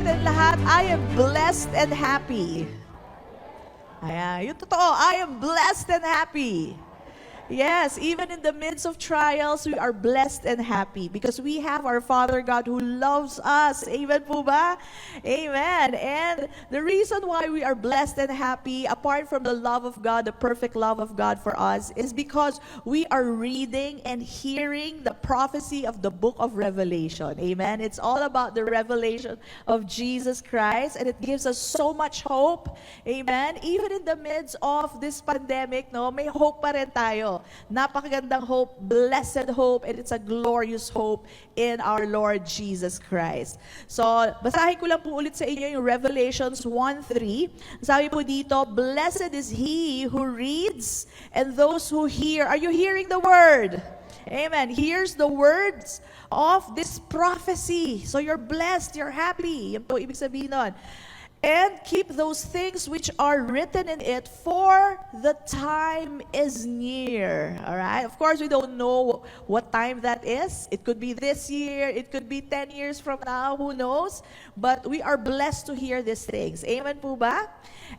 natin lahat, I am blessed and happy. Ayan, yung totoo, I am blessed and happy. Yes, even in the midst of trials, we are blessed and happy because we have our Father God who loves us. Amen po ba? Amen. And the reason why we are blessed and happy, apart from the love of God, the perfect love of God for us, is because we are reading and hearing the prophecy of the book of Revelation. Amen. It's all about the revelation of Jesus Christ, and it gives us so much hope. Amen. Even in the midst of this pandemic, no, may hope pa rin tayo. Napakagandang hope, blessed hope, and it's a glorious hope in our Lord Jesus Christ. So, basahin ko lang po ulit sa inyo yung Revelations 1:3. Sabi po dito, "Blessed is he who reads and those who hear." Are you hearing the word? Amen. Here's the words of this prophecy. So you're blessed, you're happy. Yan po ibig sabihin nun. And keep those things which are written in it, for the time is near. All right? Of course, we don't know what time that is. It could be this year. It could be 10 years from now. Who knows? But we are blessed to hear these things. Amen po ba?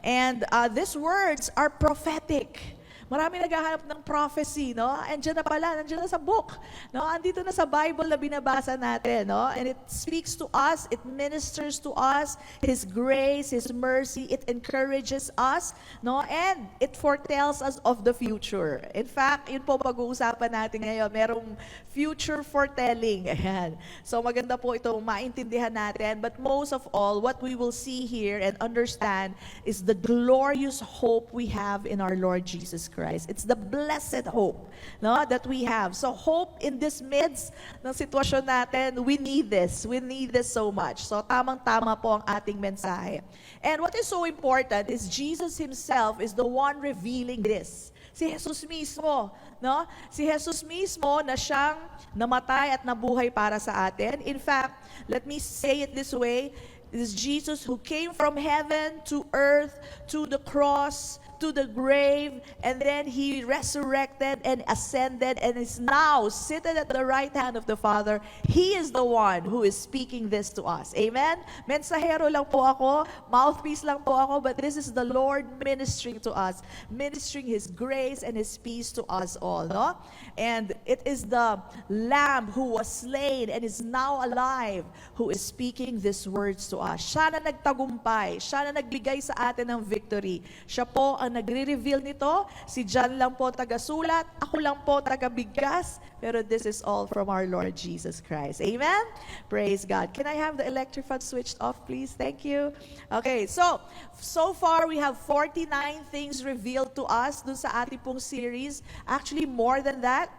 And these words are prophetic. Marami naghahanap ng prophecy, no? Andiyan na pala, nandiyan na sa book, no? Andito na sa Bible na binabasa natin, no? And it speaks to us, it ministers to us, His grace, His mercy, it encourages us, no? And it foretells us of the future. In fact, yun po pag-uusapan natin ngayon, merong future foretelling. Ayan. So maganda po itong maintindihan natin, but most of all, what we will see here and understand is the glorious hope we have in our Lord Jesus Christ. It's the blessed hope, no, that we have. So hope in this midst ng sitwasyon natin, we need this. We need this so much. So tamang-tama po ang ating mensahe. And what is so important is Jesus Himself is the one revealing this. Si Jesus mismo, no? Si Jesus mismo na siyang namatay at nabuhay para sa atin. In fact, let me say it this way, it is Jesus who came from heaven to earth, to the cross, to the grave, and then He resurrected and ascended and is now seated at the right hand of the Father. He is the one who is speaking this to us. Amen? Mensahero lang po ako, mouthpiece lang po ako, but this is the Lord ministering to us, ministering His grace and His peace to us all. No? And it is the Lamb who was slain and is now alive who is speaking these words to us. Siya na nagtagumpay, siya na nagbigay sa atin ng victory. Siya po ang nagre-reveal nito. Si John lang po taga-sulat, ako lang po taga-bigkas, pero this is all from our Lord Jesus Christ. Amen? Praise God. Can I have the electric fan switched off, please? Thank you. Okay, so far we have 49 things revealed to us dun sa ating pong series. Actually, more than that.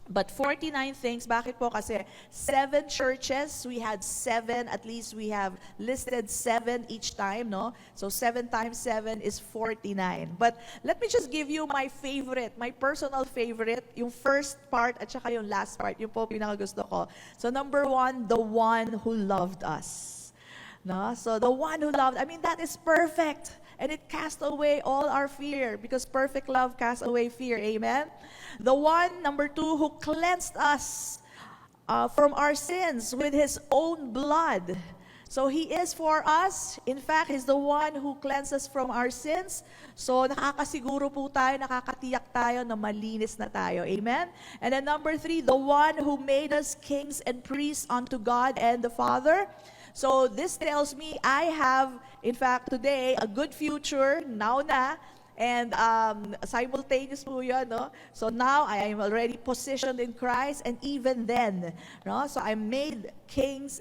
But 49 things, bakit po? Kasi 7 churches, we had 7, at least we have listed 7 each time, no? So 7 times 7 is 49. But let me just give you my favorite, my personal favorite, yung first part at saka yung last part, yung po pinakagusto ko. So number 1, the one who loved us. No? So the one who loved, I mean, that is perfect. And it cast away all our fear because perfect love casts away fear. Amen? The one, number 2, who cleansed us from our sins with His own blood. So He is for us. In fact, He's the one who cleansed us from our sins. So nakakasiguro po tayo, nakakatiyak tayo na malinis na tayo. Amen? And then number 3, the one who made us kings and priests unto God and the Father. So this tells me I have, in fact, today, a good future, now na, and simultaneous po yun, no? So now I am already positioned in Christ, and even then, no? So I'm made king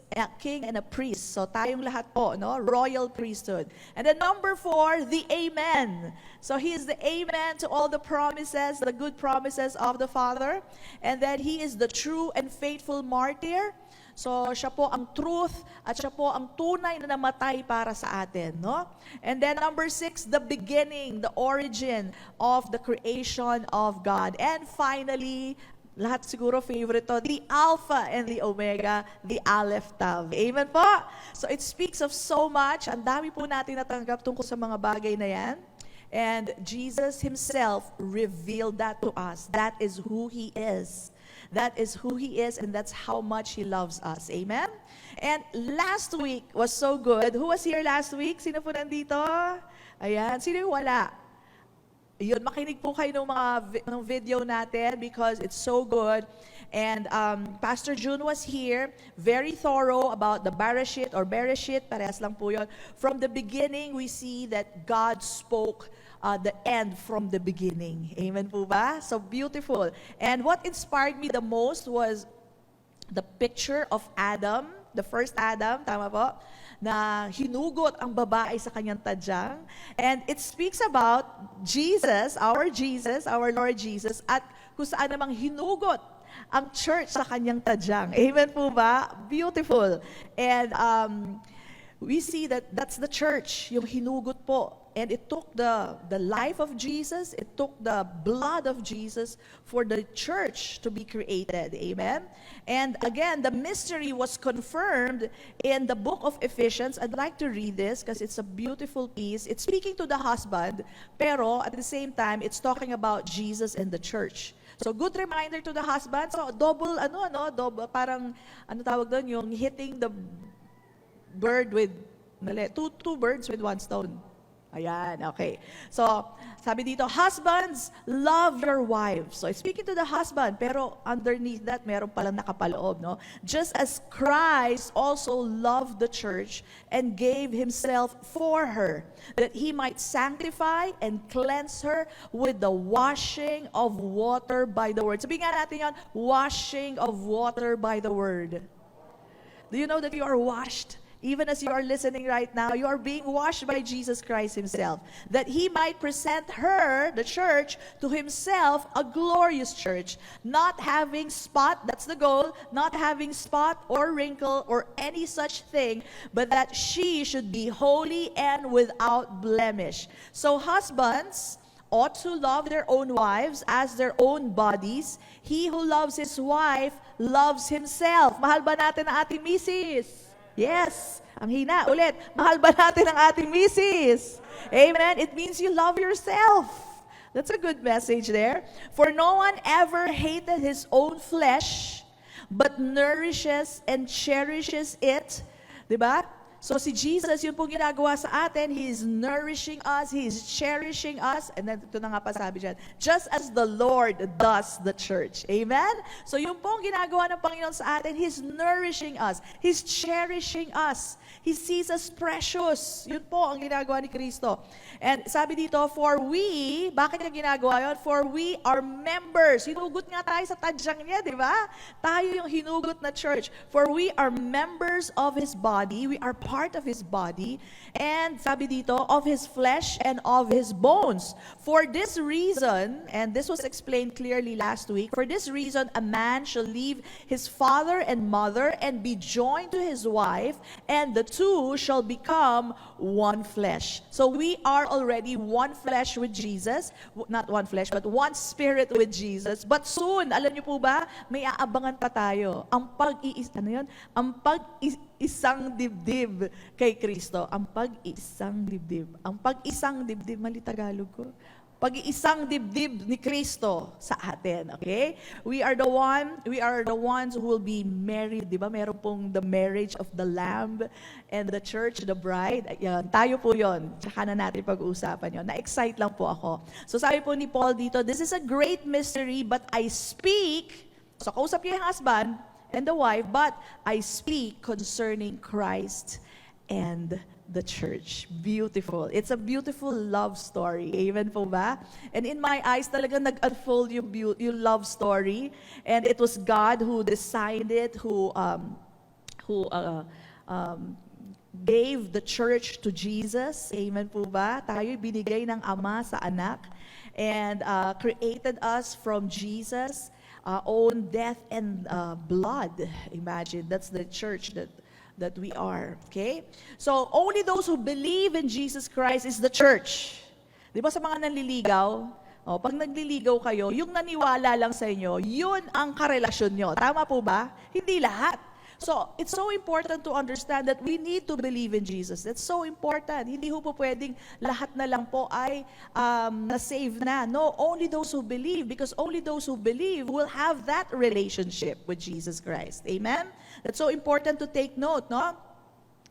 and a priest. So tayong lahat po, no? Royal priesthood. And then number 4, the Amen. So He is the Amen to all the promises, the good promises of the Father. And then He is the true and faithful martyr. So, siya po ang truth at siya po ang tunay na namatay para sa atin, no? And then number 6, the beginning, the origin of the creation of God. And finally, lahat siguro favorite to, the Alpha and the Omega, the Aleph Tav. Amen po? So, it speaks of so much. Ang dami po natin natanggap tungkol sa mga bagay na yan. And Jesus himself revealed that to us. That is who he is. That is who he is, and that's how much he loves us. Amen? And last week was so good. Who was here last week? Sino po nandito? Ayan. Sino yung wala? Yun, makinig po kayo ng video natin because it's so good. And Pastor June was here, very thorough about the Bereshit or Bereshit, parehas lang po yun. From the beginning, we see that God spoke the end from the beginning. Amen po ba? So beautiful. And what inspired me the most was the picture of Adam, the first Adam, tama po, na hinugot ang babae sa kanyang tadyang. And it speaks about Jesus, our Lord Jesus, at kung saan namang hinugot ang church sa kanyang tadyang. Amen po ba? Beautiful. And we see that that's the church, yung hinugot po. And it took the life of Jesus, it took the blood of Jesus for the church to be created. Amen? And again, the mystery was confirmed in the book of Ephesians. I'd like to read this because it's a beautiful piece. It's speaking to the husband, pero at the same time, it's talking about Jesus and the church. So good reminder to the husband. So double, parang, tawag doon, yung hitting the bird with, two birds with one stone. Ayan, okay. So, sabi dito, husbands, love your wives. So, speaking to the husband, pero underneath that, meron palang nakapaloob, no? Just as Christ also loved the church and gave himself for her, that he might sanctify and cleanse her with the washing of water by the word. Sabihin nga natin yun, washing of water by the word. Do you know that you are washed? Even as you are listening right now, you are being washed by Jesus Christ himself, that he might present her, the church, to himself, a glorious church, not having spot, that's the goal, not having spot or wrinkle or any such thing, but that she should be holy and without blemish. So husbands ought to love their own wives as their own bodies. He who loves his wife loves himself. Mahal ba natin ang ating misis? Yes. Ang hina. Ulit. Mahal ba natin ang ating misis? Amen. It means you love yourself. That's a good message there. For no one ever hated his own flesh, but nourishes and cherishes it. Diba? So si Jesus, yun pong ginagawa sa atin, He is nourishing us, He is cherishing us, and then ito na nga pa sabi dyan, just as the Lord does the church. Amen? So yun pong ginagawa ng Panginoon sa atin, He's nourishing us, He's cherishing us, He sees us precious. Yun po ang ginagawa ni Kristo. And sabi dito, for we, bakit niya ginagawa yun? For we are members. Hinugot nga tayo sa tadyang niya, di ba? Tayo yung hinugot na church. For we are members of His body, we are part of His body, and sabi dito, of His flesh and of His bones. For this reason, and this was explained clearly last week, for this reason, a man shall leave his father and mother and be joined to his wife, and the two shall become one flesh. So we are already one flesh with Jesus, not one flesh, but one spirit with Jesus. But soon, alam niyo po ba, may aabangan pa tayo. Ang pag-isang dibdib kay Kristo. Ang pag-isang dibdib. Ang pag-isang dibdib, mali Tagalog ko. Pag-iisang dibdib ni Kristo sa atin, okay? We are the ones who will be married, di ba? Meron pong the marriage of the Lamb and the church, the bride. Ayan, tayo po yon. Tsaka na natin pag-uusapan yon. Na-excite lang po ako. So sabi po ni Paul dito, this is a great mystery, but I speak, so kausap niya yung husband and the wife, but I speak concerning Christ and the church. Beautiful. It's a beautiful love story. Amen po ba? And in my eyes, talaga nag-unfold yung love story. And it was God who designed it, who gave the church to Jesus. Amen po ba? Tayo binigay ng Ama sa anak. And created us from Jesus' own death and blood. Imagine, that's the church that we are. Okay? So, only those who believe in Jesus Christ is the church. Di ba sa mga nanliligaw, pag nagliligaw kayo, yung naniwala lang sa inyo, yun ang karelasyon nyo. Tama po ba? Hindi lahat. So, it's so important to understand that we need to believe in Jesus. That's so important. Hindi po pwedeng lahat na lang po ay na-save na. No, only those who believe, because only those who believe will have that relationship with Jesus Christ. Amen? That's so important to take note, no?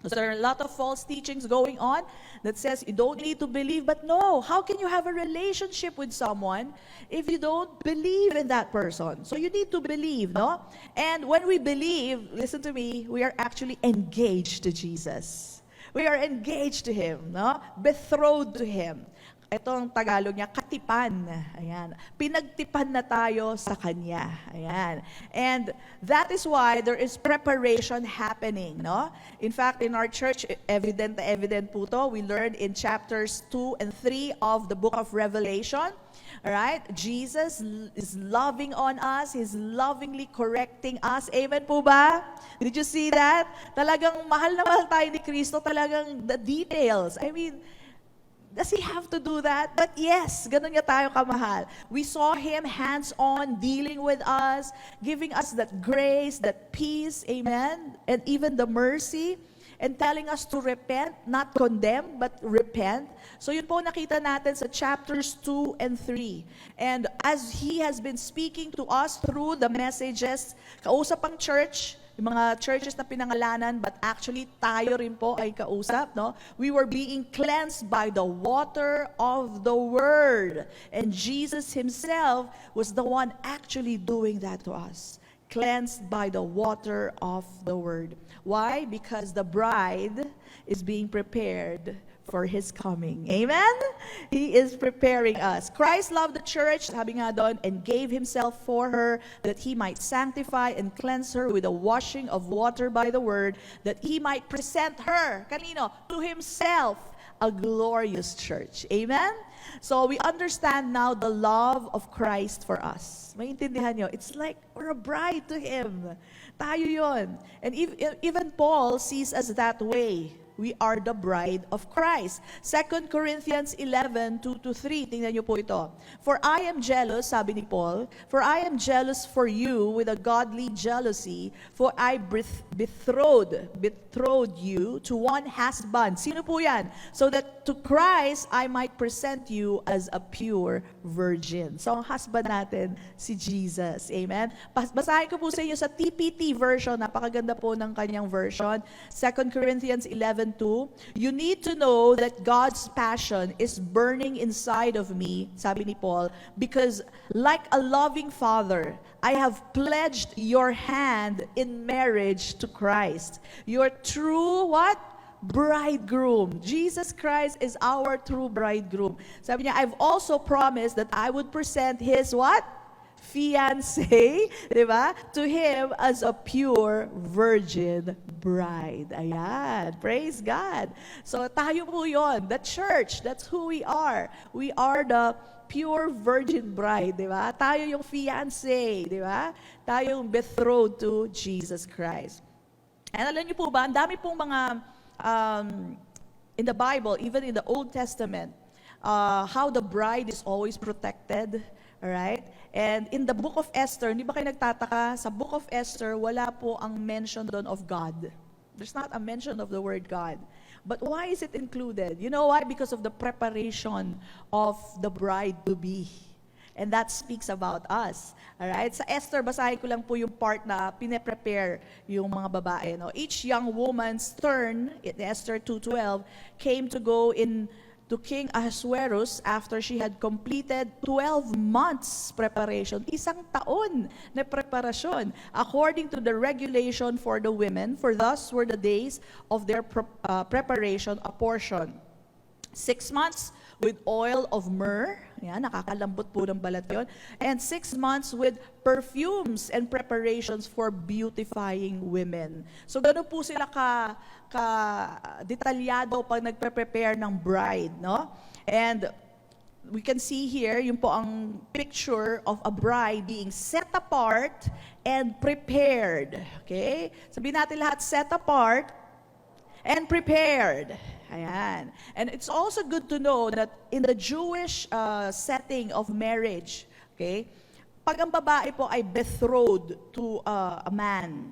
Because there are a lot of false teachings going on that says you don't need to believe. But no, how can you have a relationship with someone if you don't believe in that person? So you need to believe, no? And when we believe, listen to me, we are actually engaged to Jesus. We are engaged to Him, no? Betrothed to Him. Itong Tagalog niya, katipan. Ayan. Pinagtipan na tayo sa Kanya. Ayan. And that is why there is preparation happening, no? In fact, in our church, evident na evident po to. We learned in chapters 2 and 3 of the book of Revelation. Alright? Jesus is loving on us. He's lovingly correcting us. Amen po ba? Did you see that? Talagang mahal na mahal tayo ni Kristo. Talagang the details. I mean, does He have to do that? But yes, ganun niya tayo kamahal. We saw Him hands-on, dealing with us, giving us that grace, that peace, amen, and even the mercy, and telling us to repent, not condemn, but repent. So yun po nakita natin sa chapters 2 and 3. And as He has been speaking to us through the messages, kausap ang church, yung mga churches na pinangalanan, but actually tayo rin po ay kausap, no? We were being cleansed by the water of the Word. And Jesus Himself was the one actually doing that to us. Cleansed by the water of the Word. Why? Because the bride is being prepared for His coming. Amen? He is preparing us. Christ loved the church, sabi nga doon, and gave Himself for her that He might sanctify and cleanse her with the washing of water by the Word, that He might present her, kanino? To Himself, a glorious church. Amen? So we understand now the love of Christ for us. Maintindihan nyo? It's like we're a bride to Him. Tayo yon. And even Paul sees us that way. We are the bride of Christ. 2 Corinthians 11, 2-3. Tingnan niyo po ito. For I am jealous, sabi ni Paul, for I am jealous for you with a godly jealousy, for I betrothed you to one husband. Sino po yan? So that to Christ I might present you as a pure virgin. So ang husband natin, si Jesus. Amen? Basahin ko po sa inyo sa TPT version. Napakaganda po ng kanyang version. 2 Corinthians 11, 2, you need to know that God's passion is burning inside of me, sabi ni Paul, because like a loving father, I have pledged your hand in marriage to Christ. Your true what? Bridegroom. Jesus Christ is our true bridegroom. Sabi niya, I've also promised that I would present His what? Fiancé, di ba? To Him as a pure virgin bride. Ayan. Praise God. So tayo po yun. The church, that's who we are. We are the pure virgin bride, di ba? Tayo yung fiancé, di ba? Tayo yung betrothed to Jesus Christ. And alam niyo po ba, ang dami pong mga in the Bible, even in the Old Testament, how the bride is always protected. Alright? And in the book of Esther, hindi ba kayo nagtataka? Sa book of Esther, wala po ang mention doon of God. There's not a mention of the word God. But why is it included? You know why? Because of the preparation of the bride-to-be. And that speaks about us. Alright? Sa Esther, basahin ko lang po yung part na pine-prepare yung mga babae. No? Each young woman's turn, in Esther 2:12, came to go in to King Ahasuerus after she had completed 12 months preparation. Isang taon na preparasyon according to the regulation for the women, for thus were the days of their preparation apportioned. 6 months with oil of myrrh, yan, nakakalambot po ng balat yun, and 6 months with perfumes and preparations for beautifying women. So gano'n po sila detalyado pag nagpe-prepare ng bride, no? And we can see here, yung po ang picture of a bride being set apart and prepared. Okay? Sabihin natin lahat, set apart and prepared. Ayan. And it's also good to know that in the Jewish setting of marriage, okay, pag ang babae po ay betrothed to a man,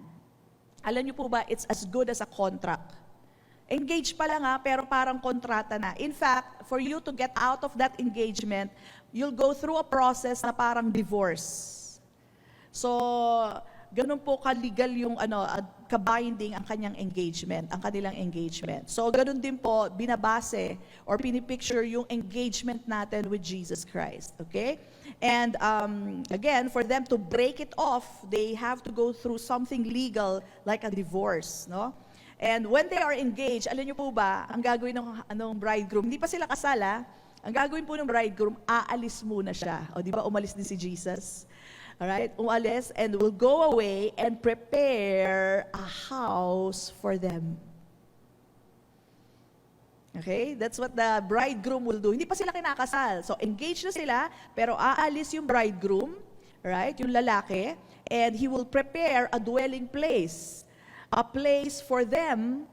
alam niyo po ba, it's as good as a contract. Engaged pa lang pero parang kontrata na. In fact, for you to get out of that engagement, you'll go through a process na parang divorce. So, ganun po ka-legal yung ka-binding ang kanyang engagement, ang kanilang engagement. So, ganun din po, binabase or pinipicture yung engagement natin with Jesus Christ. Okay? And again, for them to break it off, they have to go through something legal like a divorce, no? And when they are engaged, alam niyo po ba, ang gagawin ng bridegroom, hindi pa sila kasal ang gagawin po ng bridegroom, aalis muna siya. O di ba, umalis din si Jesus? Alright, umalis and will go away and prepare a house for them. Okay, that's what the bridegroom will do. Hindi pa sila kinakasal. So engaged na sila, pero aalis yung bridegroom, right, yung lalaki, and he will prepare a dwelling place. A place for them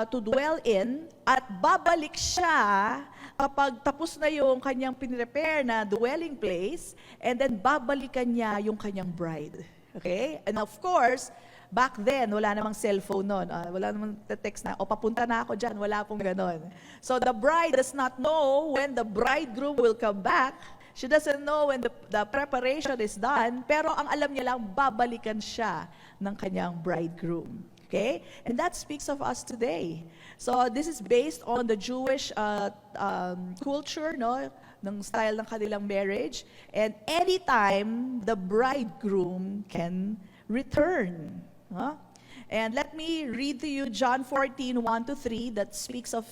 to dwell in, at babalik siya kapag tapos na yung kanyang pinrepare na dwelling place, and then babalikan niya yung kanyang bride. Okay? And of course, back then, wala namang cellphone noon. Wala namang text na, papunta na ako dyan. Wala pong ganon. So the bride does not know when the bridegroom will come back. She doesn't know when the preparation is done, pero ang alam niya lang, babalikan siya ng kanyang bridegroom. Okay? And that speaks of us today. So this is based on the Jewish culture, no? Ng style ng kanilang marriage. And anytime, the bridegroom can return. Huh? And let me read to you John 14:1-3 that speaks of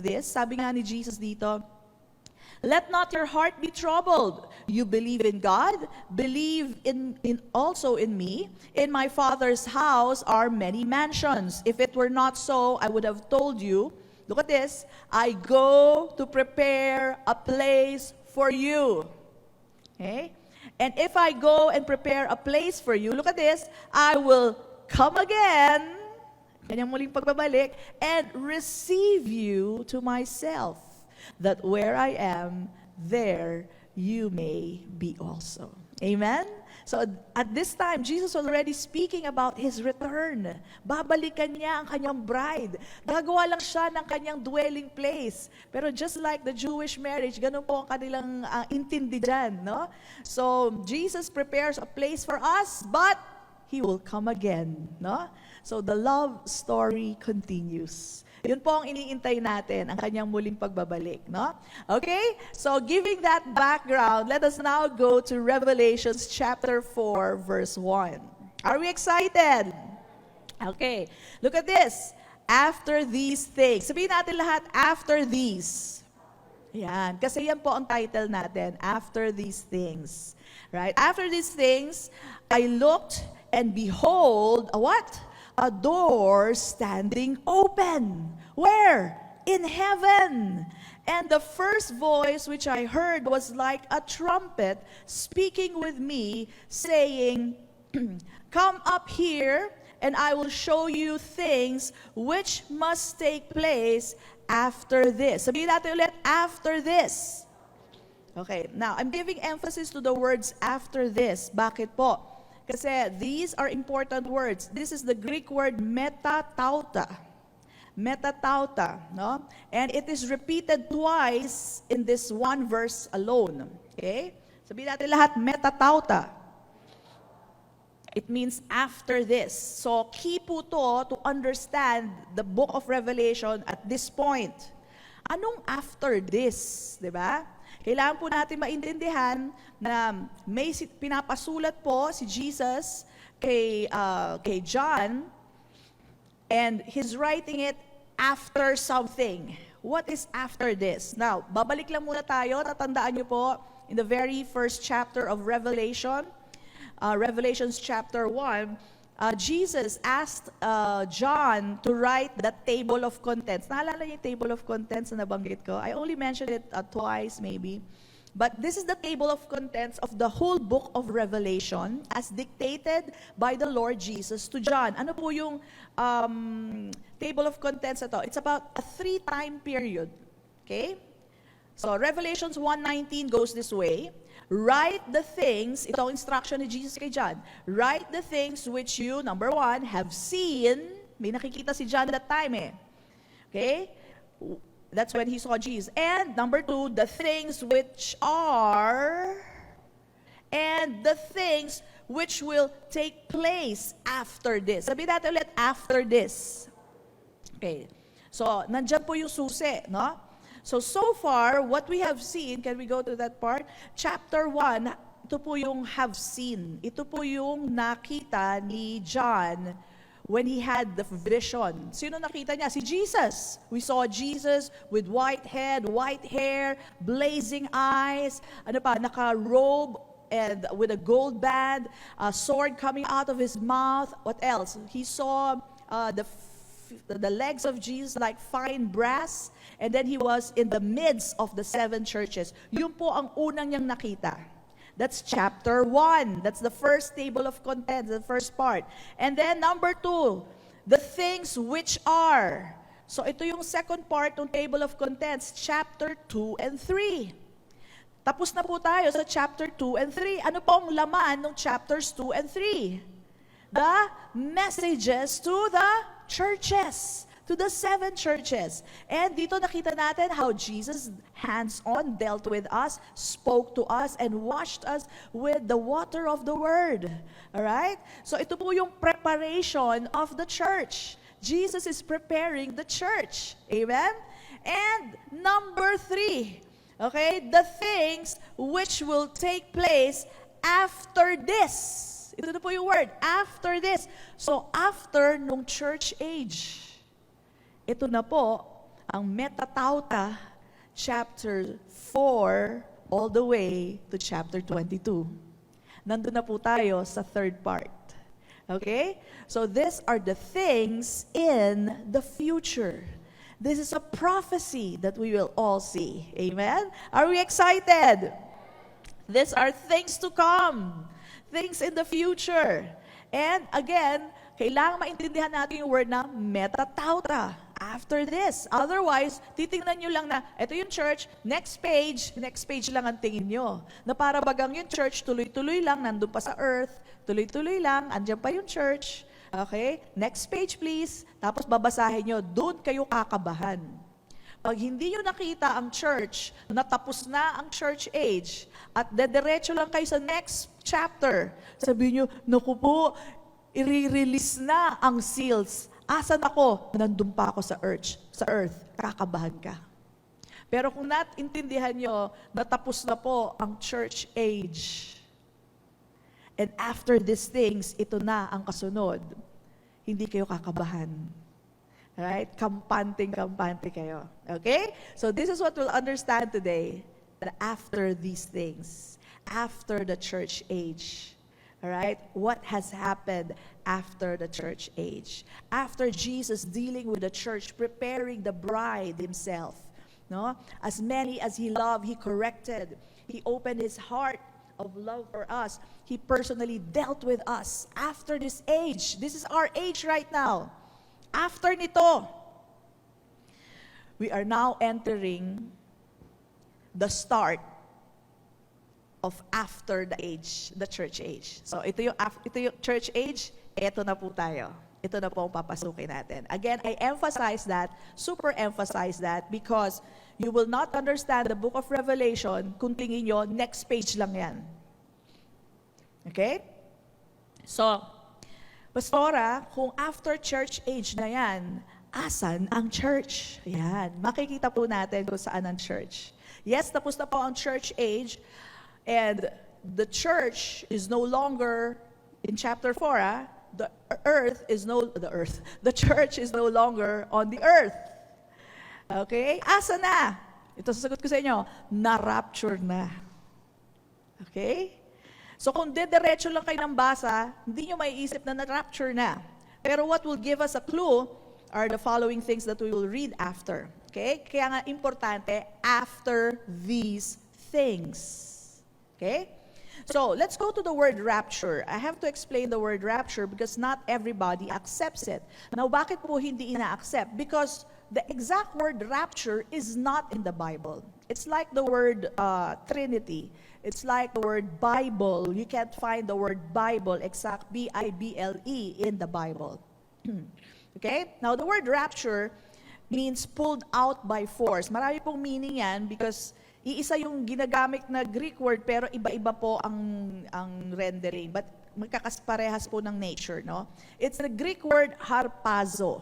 this. Sabi nga ni Jesus dito, "Let not your heart be troubled. You believe in God, believe in also in me. In my Father's house are many mansions. If it were not so, I would have told you." Look at this. "I go to prepare a place for you." Okay? "And if I go and prepare a place for you," look at this, "I will come again," kanyang muling pagbabalik, "and receive you to myself, that where I am, there you may be also." Amen? So at this time, Jesus already speaking about His return. Babalikan niya ang kanyang bride. Gagawa lang siya ng kanyang dwelling place. Pero just like the Jewish marriage, ganun po ang kanilang intindi dyan, no? So Jesus prepares a place for us, but He will come again, no? So the love story continues. Yun po ang iniintay natin, ang kanyang muling pagbabalik, no? Okay? So giving that background, let us now go to Revelation chapter 4, verse 1. Are we excited? Okay. Look at this. After these things. Sabihin natin lahat, after these. Yan. Kasi yan po ang title natin, after these things. Right? After these things, I looked and behold, a what? A door standing open. Where? In heaven. And the first voice which I heard was like a trumpet speaking with me, saying, "Come up here, and I will show you things which must take place after this." Sabihin natin ulit, after this. Okay, now I'm giving emphasis to the words after this. Bakit po? Kasi these are important words. This is the Greek word metatauta. Metatauta, no? And it is repeated twice in this one verse alone. Okay? Sabihin natin lahat, metatauta. It means after this. So key po to understand the book of Revelation at this point. Anong after this? Diba? Kailangan po natin maintindihan na may pinapasulat po si Jesus kay John, and he's writing it after something. What is after this? Now, babalik lang muna tayo. Tatandaan niyo po, in the very first chapter of Revelation, Revelation chapter 1, Jesus asked John to write the table of contents. Naalala niyo yung table of contents na nabanggit ko? I only mentioned it twice maybe. But this is the table of contents of the whole book of Revelation as dictated by the Lord Jesus to John. Ano po yung table of contents na to? It's about a 3-time period. Okay? So Revelations 1:19 goes this way. write the things, ito ang instruction ni Jesus kay John, write the things which you, number 1, have seen. May nakikita si John that time eh. Okay? That's when he saw Jesus. And number 2, the things which are, and the things which will take place after this. Sabi natin ulit, after this. Okay. So, nandyan po yung susi, no? So far, what we have seen, can we go to that part? Chapter 1, ito po yung have seen. Ito po yung nakita ni John when he had the vision. Sino nakita niya? Si Jesus. We saw Jesus with white head, white hair, blazing eyes, naka-robe, and with a gold band, a sword coming out of his mouth. What else? He saw the legs of Jesus like fine brass, and then he was in the midst of the 7 churches. Yun po ang unang niyang nakita. That's chapter 1. That's the first table of contents, the first part. And then number 2, the things which are. So ito yung second part ng table of contents, chapter 2 and 3. Tapos na po tayo sa chapter 2 and 3. Ano po ang laman ng chapters 2 and 3? The messages to the churches, to the 7 churches. And dito nakita natin how Jesus hands-on dealt with us, spoke to us, and washed us with the water of the word. Alright? So ito po yung preparation of the church. Jesus is preparing the church. Amen? And number 3, okay, the things which will take place after this. Ito na po yung word, after this. So, after nung church age, ito na po ang metatauta, chapter 4, all the way to chapter 22. Nandun na po tayo sa third part. Okay? So, these are the things in the future. This is a prophecy that we will all see. Amen? Are we excited? These are things to come. Things in the future. And again, kailangan maintindihan natin yung word na metatauta. After this. Otherwise, titingnan nyo lang na, ito yung church, next page lang ang tingin nyo. Na para bagang yung church, tuloy-tuloy lang, nandun pa sa earth, tuloy-tuloy lang, andyan pa yung church. Okay? Next page please. Tapos babasahin nyo, doon kayo kakabahan. Pag hindi nyo nakita ang church, natapos na ang church age, at dediretso lang kayo sa next chapter, sabihin nyo, naku po, i-release na ang seals. Asan ako? Nandun pa ako sa earth. Kakabahan ka. Pero kung naintindihan nyo, natapos na po ang church age. And after these things, ito na ang kasunod. Hindi kayo kakabahan. Right? Kampante kayo. Okay? So this is what we'll understand today. That after these things, after the church age, all right, what has happened after the church age? After Jesus dealing with the church, preparing the bride himself, no? As many as he loved, he corrected. He opened his heart of love for us. He personally dealt with us. After this age, this is our age right now. After nito, we are now entering the start of after the age, the church age. So ito yung church age, eto na po tayo. Ito na po ang papasukin natin. Again, I emphasize that, super emphasize that, because you will not understand the book of Revelation kung tingin nyo, next page lang yan. Okay? So, Pastora, kung after church age na yan, asan ang church? Yan. Makikita po natin kung saan ang church. Yes, tapos na po ang church age, and the church is no longer, in chapter 4, the church is no longer on the earth. Okay? Asa na? Ito sasagot ko sa inyo, na-rapture na. Okay? So kung dediretso lang kayo ng basa, hindi nyo maiisip na na-rapture na. Pero what will give us a clue are the following things that we will read after. Okay? Kaya nga importante, after these things. Okay? So, let's go to the word rapture. I have to explain the word rapture because not everybody accepts it. Now, bakit po hindi ina-accept? Because the exact word rapture is not in the Bible. It's like the word Trinity. It's like the word Bible. You can't find the word Bible, exact B-I-B-L-E, in the Bible. Okay? Now, the word rapture means pulled out by force. Marami pong meaning yan because iisa yung ginagamit na Greek word pero iba-iba po ang rendering. But magkakasparehas po ng nature, no? It's the Greek word harpazo.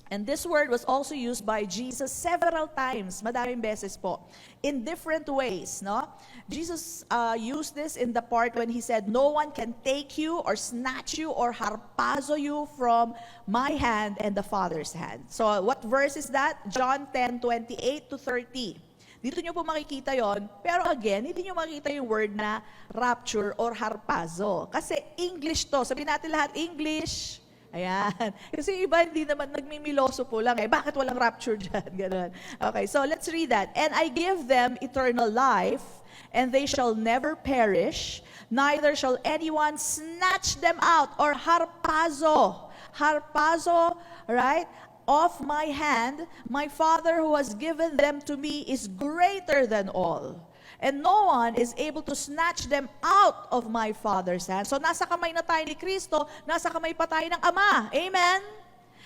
And this word was also used by Jesus several times, madaming beses po, in different ways, no? Jesus used this in the part when he said, "No one can take you or snatch you or harpazo you from my hand and the Father's hand." So what verse is that? John 10:28 to 30. Dito nyo po makikita yon, pero again, hindi nyo makikita yung word na rapture or harpazo. Kasi English to. Sabihin natin lahat, English. Ayan. Kasi iba hindi naman nagmimiloso po lang. Bakit walang rapture dyan? Ganun. Okay, so let's read that. "And I give them eternal life, and they shall never perish, neither shall anyone snatch them out," or harpazo. Harpazo, right? "Of my hand, my Father who has given them to me is greater than all. And no one is able to snatch them out of my Father's hand." So nasa kamay na tayo ni Kristo, nasa kamay pa tayo ng Ama. Amen?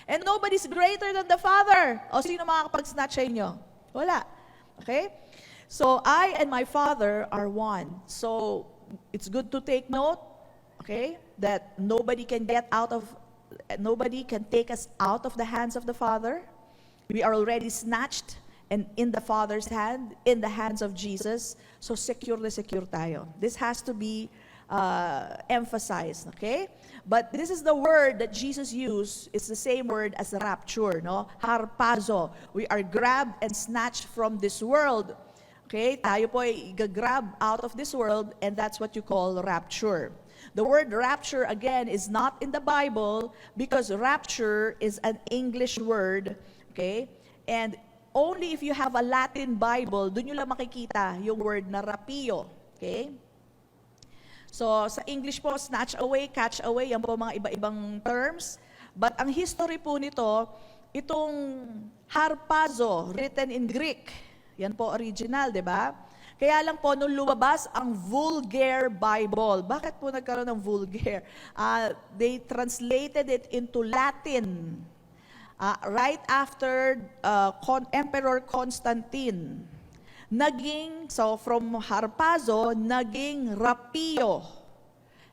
And nobody's greater than the Father. O sino makakapag-snatch sa inyo? Wala. Okay? So I and my Father are one. So it's good to take note, okay, that nobody can take us out of the hands of the Father. We are already snatched and in the Father's hand, in the hands of Jesus. So secure tayo. This has to be emphasized, okay? But this is the word that Jesus used. It's the same word as rapture, no? Harpazo. We are grabbed and snatched from this world. Okay? Tayo po ay grab out of this world, and that's what you call rapture. The word rapture, again, is not in the Bible because rapture is an English word, okay? And only if you have a Latin Bible, doon nyo lang makikita yung word na rapio. Okay? So, sa English po, snatch away, catch away, yan po mga iba-ibang terms. But ang history po nito, itong harpazo, written in Greek, yan po original, di ba? Kaya lang po, nung lumabas ang Vulgate Bible, bakit po nagkaroon ng Vulgate? They translated it into Latin. Right after Emperor Constantine, so from harpazo, naging rapio.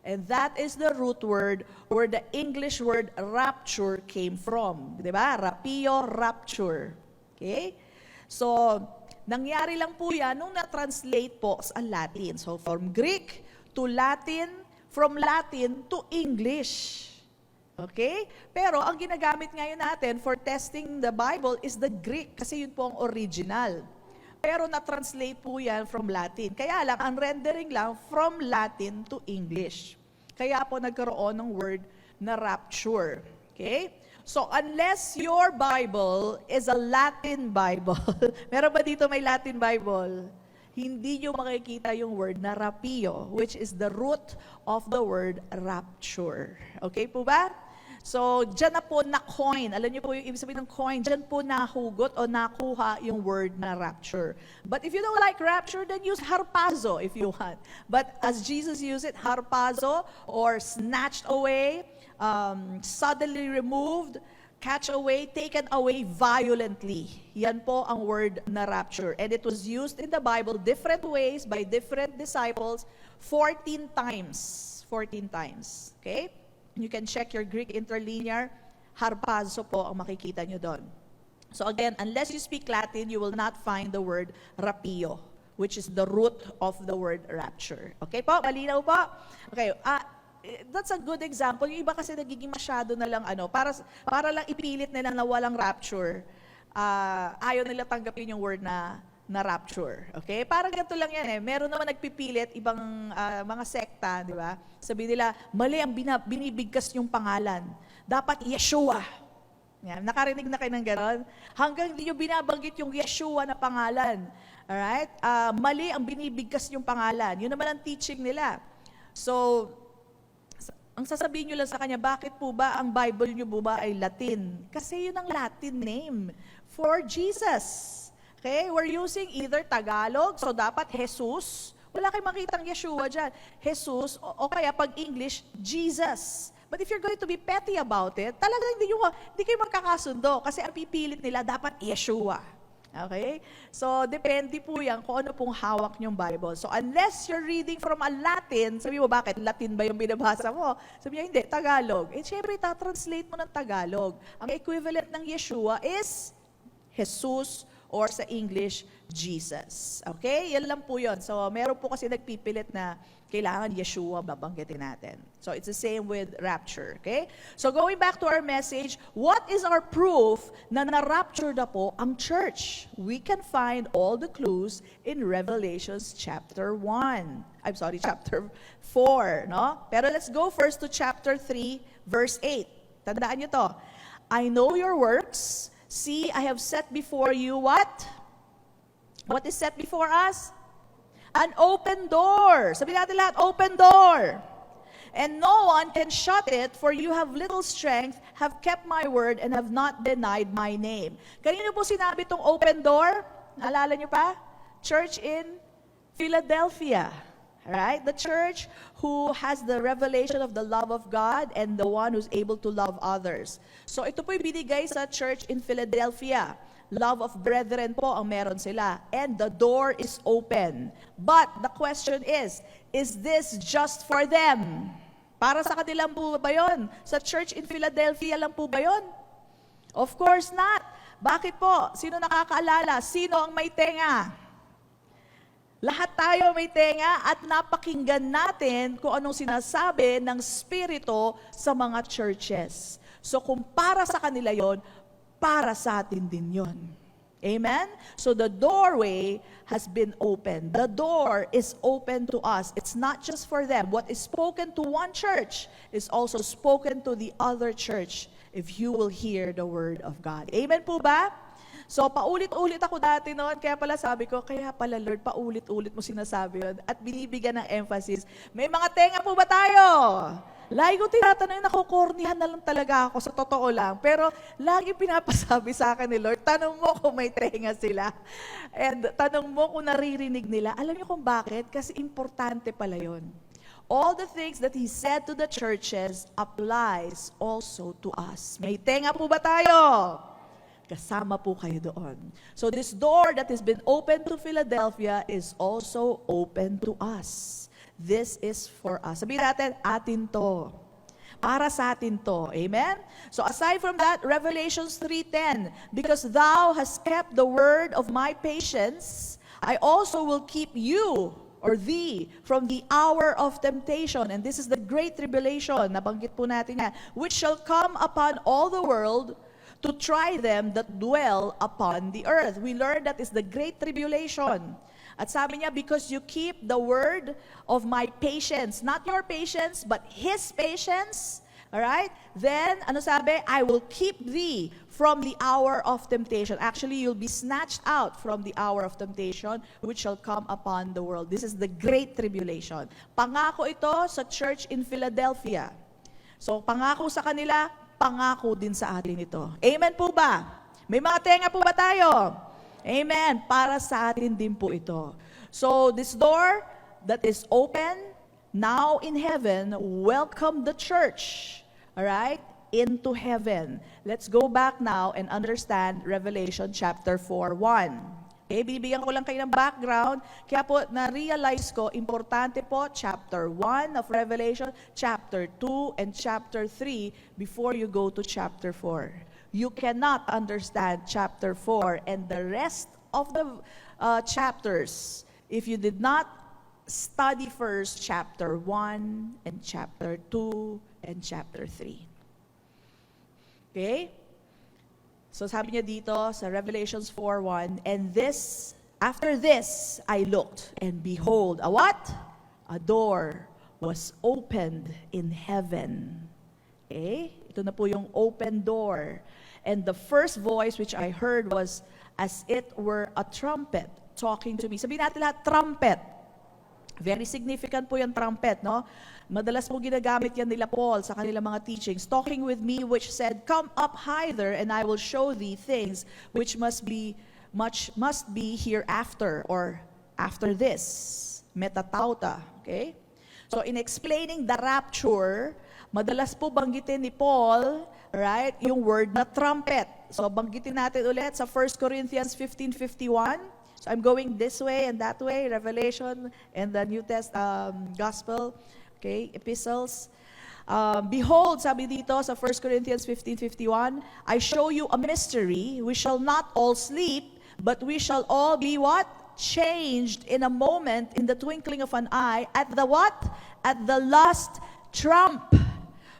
And that is the root word where the English word rapture came from. Diba? Rapio, rapture. Okay? So, nangyari lang po yan nung na-translate po sa Latin. So, from Greek to Latin, from Latin to English. Okay? Pero ang ginagamit ngayon natin for testing the Bible is the Greek kasi yun po ang original. Pero na-translate po yan from Latin. Kaya lang, ang rendering lang from Latin to English. Kaya po nagkaroon ng word na rapture. Okay? So, unless your Bible is a Latin Bible, meron ba dito may Latin Bible? Hindi nyo makikita yung word na rapio, which is the root of the word rapture. Okay po ba? So, dyan na po na-coin. Alam niyo po yung ibig sabihin ng coin, dyan po nahugot o nakuha yung word na rapture. But if you don't like rapture, then use harpazo if you want. But as Jesus used it, harpazo or snatched away, suddenly removed, catch away, taken away violently. Yan po ang word na rapture. And it was used in the Bible different ways by different disciples 14 times. 14 times. Okay? You can check your Greek interlinear. Harpazo po ang makikita nyo doon. So again, unless you speak Latin, you will not find the word rapio, which is the root of the word rapture. Okay po? Malinaw po? Okay. That's a good example. Yung iba kasi nagiging masyado na lang para lang ipilit nila na walang rapture. Ayaw nila tanggapin yung word na rapture. Okay? Parang ganito lang yan eh. Meron naman nagpipilit, ibang mga sekta, di ba? Sabi nila, mali ang binibigkas yung pangalan. Dapat Yeshua. Yan. Nakarinig na kayo ng gano'n? Hanggang hindi nyo binabanggit yung Yeshua na pangalan. Alright? Mali ang binibigkas yung pangalan. Yun naman ang teaching nila. So, ang sasabihin nyo lang sa kanya, bakit po ba ang Bible nyo po ba ay Latin? Kasi yun ang Latin name for Jesus. Okay? We're using either Tagalog, so dapat Jesus. Wala kayong makitang Yeshua dyan. Jesus, o kaya pag English, Jesus. But if you're going to be petty about it, talagang hindi kayo magkakasundo kasi ang pipilit nila dapat Yeshua. Okay? So, depende po yan kung ano pong hawak niyong Bible. So, unless you're reading from a Latin, sabi mo, bakit? Latin ba yung binabasa mo? Sabi niya, hindi, Tagalog. Eh, syempre, translate mo ng Tagalog. Ang equivalent ng Yeshua is Jesus, or sa English, Jesus. Okay? Yan lang po yun. So, meron po kasi nagpipilit na kailangan Yeshua babanggitin natin. So, it's the same with rapture. Okay? So, going back to our message, what is our proof na na-rapture na po ang church? We can find all the clues in Revelations chapter 1. Chapter 4. No? Pero let's go first to chapter 3, verse 8. Tandaan nyo to. I know your works. See, I have set before you what? What is set before us? An open door. Sabi natin lahat, open door. And no one can shut it, for you have little strength, have kept my word, and have not denied my name. Kanino po sinabi itong open door? Naalala niyo pa? Church in Philadelphia. Right? The church who has the revelation of the love of God and the one who's able to love others. So ito po yung binigay sa church in Philadelphia. Love of brethren po ang meron sila. And the door is open. But the question is this just for them? Para sa kanilang po ba yun? Sa church in Philadelphia lang po ba yun? Of course not. Bakit po? Sino nakakaalala? Sino ang may tenga? Lahat tayo may tenga at napakinggan natin kung anong sinasabi ng Espiritu sa mga churches. So kung para sa kanila yon, para sa atin din yon. Amen? So the doorway has been opened. The door is open to us. It's not just for them. What is spoken to one church is also spoken to the other church if you will hear the word of God. Amen po ba? So, paulit-ulit ako dati noon, kaya pala sabi ko, kaya pala Lord, paulit-ulit mo sinasabi yun at binibigyan ng emphasis. May mga tenga po ba tayo? Lagi ko tinatanong, nakukornihan na lang talaga ako, sa totoo lang. Pero lagi pinapasabi sa akin ni Lord, tanong mo kung may tenga sila. And tanong mo kung naririnig nila. Alam niyo kung bakit? Kasi importante pala yun. All the things that He said to the churches applies also to us. May tenga po ba tayo? Kasama po kayo doon. So this door that has been opened to Philadelphia is also open to us. This is for us. Sabihin natin, atin to. Para sa atin to. Amen? So aside from that, Revelations 3:10, because thou hast kept the word of my patience, I also will keep you or thee from the hour of temptation. And this is the great tribulation, nabanggit po natin yan, which shall come upon all the world to try them that dwell upon the earth. We learned that is the great tribulation. At sabi niya, because you keep the word of my patience, not your patience, but His patience, alright? Then, ano sabi? I will keep thee from the hour of temptation. Actually, you'll be snatched out from the hour of temptation, which shall come upon the world. This is the great tribulation. Pangako ito sa church in Philadelphia. So, pangako sa kanila, pangako din sa atin ito. Amen po ba? May mga tenga po ba tayo? Amen. Para sa atin din po ito. So, this door that is open now in heaven, welcome the church, all right, into heaven. Let's go back now and understand Revelation chapter 4:1. Okay, bibigyan ko lang kayo ng background. Kaya po, na-realize ko, importante po, chapter 1 of Revelation, chapter 2, and chapter 3 before you go to chapter 4. You cannot understand chapter 4 and the rest of the chapters if you did not study first chapter 1 and chapter 2 and chapter 3. Okay? So sabi niya dito sa Revelations 4:1, and this, after this, I looked, and behold, a what? A door was opened in heaven. Okay? Ito na po yung open door. And the first voice which I heard was as it were a trumpet talking to me. Sabihin natin lahat, trumpet. Very significant po yung trumpet, no? Madalas po ginagamit yan nila Paul sa kanilang mga teachings. Talking with me, which said, "Come up hither, and I will show thee things which must be hereafter," or after this. Metatauta, okay? So in explaining the rapture, madalas po banggitin ni Paul, right, yung word na trumpet. So banggitin natin ulit sa 1 Corinthians 15:51. So I'm going this way and that way, Revelation and the New Testament Gospel, okay, epistles. Behold, sabi dito sa 1 Corinthians 15:51, "I show you a mystery, we shall not all sleep, but we shall all be" what? "Changed in a moment, in the twinkling of an eye, at the" what? "At the last trump.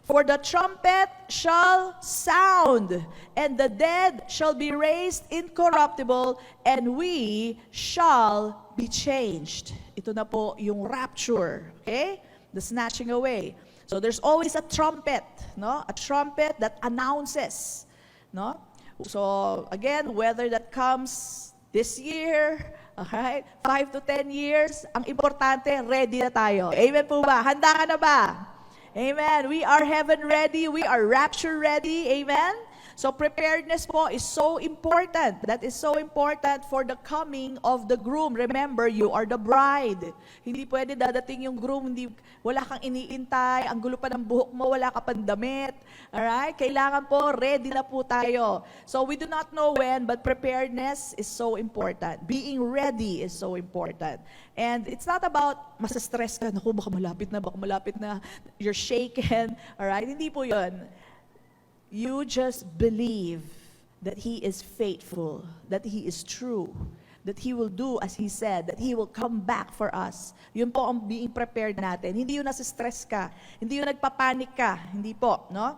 For the trumpet shall sound, and the dead shall be raised incorruptible, and we shall be changed." Ito na po yung rapture, okay? The snatching away. So there's always a trumpet, no? A trumpet that announces, no? So again, whether that comes this year, alright, 5 to 10 years, ang importante, ready na tayo. Amen po ba? Handa ka na ba? Amen. We are heaven ready. We are rapture ready. Amen. So preparedness po is so important. That is so important for the coming of the groom. Remember, you are the bride. Hindi pwede dadating yung groom, wala kang iniintay, ang gulo pa ng buhok mo, wala ka pang damit. Alright? Kailangan po, ready na po tayo. So we do not know when, but preparedness is so important. Being ready is so important. And it's not about masa-stress ka, naku, baka malapit na, you're shaken. Alright? Hindi po yun. You just believe that He is faithful, that He is true, that He will do as He said, that He will come back for us. Yun po ang being prepared natin. Hindi yun nasa-stress ka, hindi yun nagpapanik ka, hindi po, no?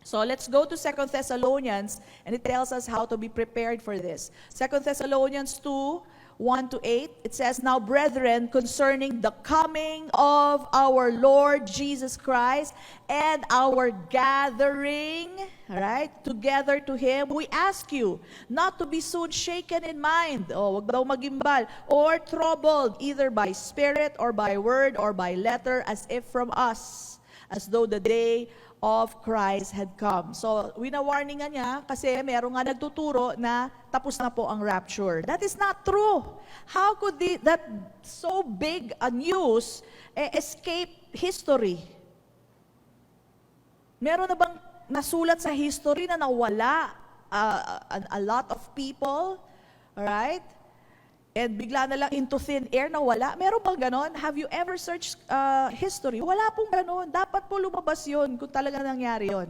So let's go to 2 Thessalonians, and it tells us how to be prepared for this. 2 Thessalonians 2:1-8, it says, "Now, brethren, concerning the coming of our Lord Jesus Christ and our gathering," right, "together to Him, we ask you not to be soon shaken in mind," wag daw magimbal, "or troubled, either by spirit or by word or by letter, as if from us, as though the day of Christ had come." So, wina-warningan niya kasi meron nga nagtuturo na tapos na po ang rapture. That is not true. How could that so big a news escape history? Meron na bang nasulat sa history na nawala a lot of people, right? And bigla na lang into thin air na wala. Meron bang ganon? Have you ever searched history? Wala pong ganon. Dapat po lumabas yun kung talaga nangyari yun.